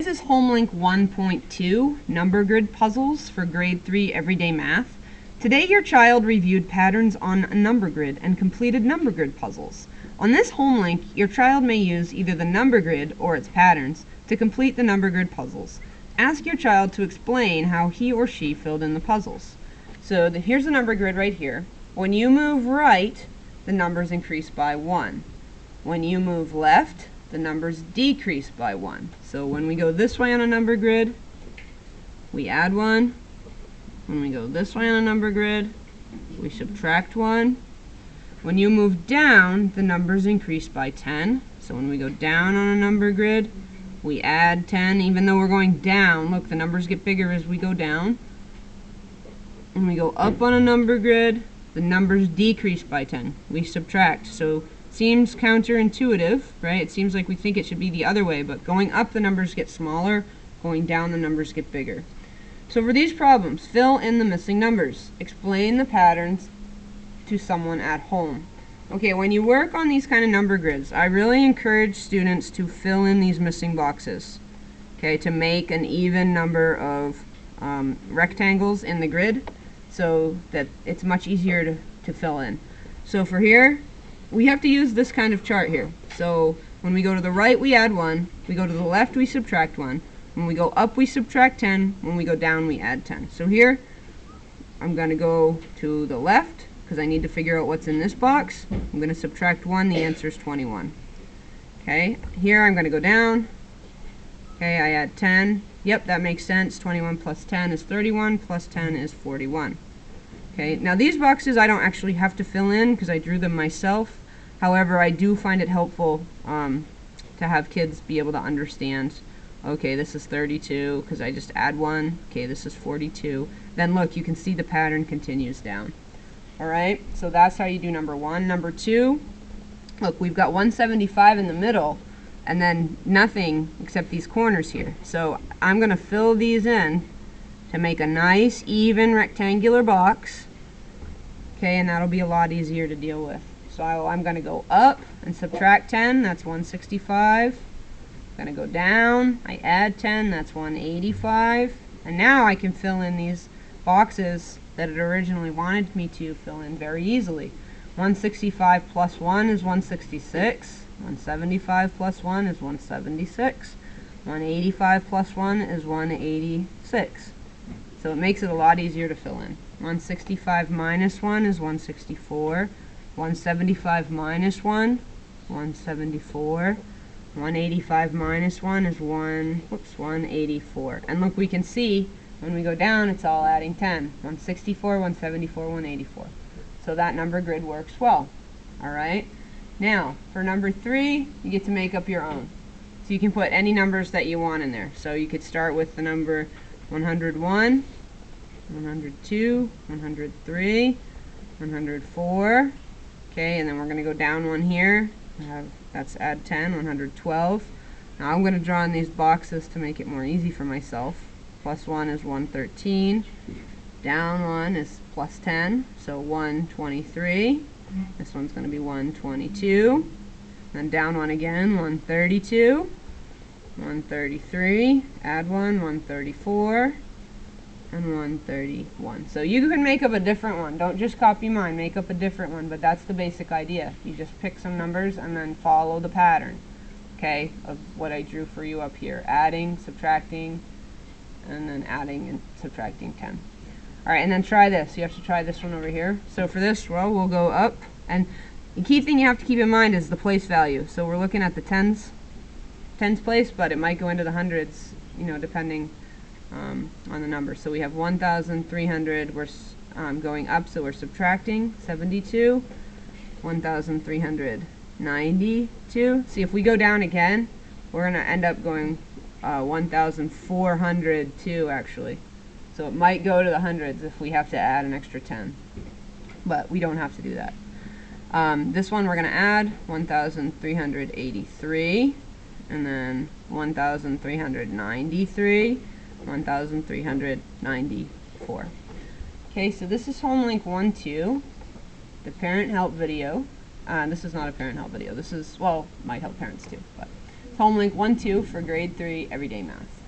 This is Homelink 1.2, Number Grid Puzzles for Grade 3 Everyday Math. Today your child reviewed patterns on a number grid and completed number grid puzzles. On this Homelink, your child may use either the number grid or its patterns to complete the number grid puzzles. Ask your child to explain how he or she filled in the puzzles. So here's the number grid right here. When you move right, the numbers increase by 1. When you move left, the numbers decrease by 1. So when we go this way on a number grid, we add 1. When we go this way on a number grid, we subtract 1. When you move down, the numbers increase by 10. So when we go down on a number grid, we add 10. Even though we're going down, look, the numbers get bigger as we go down. When we go up on a number grid, the numbers decrease by 10. We subtract. So seems counterintuitive, right? It seems like we think it should be the other way, but going up the numbers get smaller, going down the numbers get bigger. So for these problems, fill in the missing numbers. Explain the patterns to someone at home. Okay, when you work on these kind of number grids, I really encourage students to fill in these missing boxes, okay, to make an even number of rectangles in the grid so that it's much easier to fill in. So for here, we have to use this kind of chart here. So when we go to the right, we add 1. We go to the left, we subtract 1. When we go up, we subtract 10. When we go down, we add 10. So here, I'm going to go to the left because I need to figure out what's in this box. I'm going to subtract 1. The answer is 21. Okay, here I'm going to go down. Okay, I add 10. Yep, that makes sense. 21 plus 10 is 31, plus 10 is 41. Okay, now these boxes I don't actually have to fill in because I drew them myself. However, I do find it helpful to have kids be able to understand, okay, this is 32 because I just add 1. Okay, this is 42. Then look, you can see the pattern continues down. Alright, so that's how you do number 1. Number 2, look, we've got 175 in the middle and then nothing except these corners here. So I'm going to fill these in to make a nice even rectangular box. Okay, and that'll be a lot easier to deal with. So I'm going to go up and subtract 10, that's 165. I'm going to go down, I add 10, that's 185. And now I can fill in these boxes that it originally wanted me to fill in very easily. 165 plus 1 is 166. 175 plus 1 is 176. 185 plus 1 is 186. So it makes it a lot easier to fill in. 165 minus 1 is 164. 175 minus 1, 174. 185 minus 1 is 184. And look, we can see when we go down, it's all adding 10. 164, 174, 184. So that number grid works well. All right. Now, for number 3, you get to make up your own. So you can put any numbers that you want in there. So you could start with the number 101, 102, 103, 104. Okay, and then we're going to go down 1 here. That's add 10, 112. Now I'm going to draw in these boxes to make it more easy for myself. Plus 1 is 113. Down 1 is plus 10, so 123. This one's going to be 122. Then down 1 again, 132. 133. Add 1, 134. And 131. So you can make up a different one. Don't just copy mine. Make up a different one, but that's the basic idea. You just pick some numbers and then follow the pattern, okay, of what I drew for you up here. Adding, subtracting, and then adding and subtracting 10. Alright, and then try this. You have to try this one over here. So for this row, we'll go up. And the key thing you have to keep in mind is the place value. So we're looking at the tens place, but it might go into the hundreds, you know, depending on the number. So we have 1,300. We're going up, so we're subtracting 72. 1,392. See, if we go down again, we're going to end up going 1,402 actually. So it might go to the hundreds if we have to add an extra 10. But we don't have to do that. This one we're going to add 1,383. And then 1,393. 1,394. Okay, so this is Homelink 1.2, the parent help video. This is not a parent help video. This is, well, might help parents too, but Homelink 1-2 for grade 3 everyday math.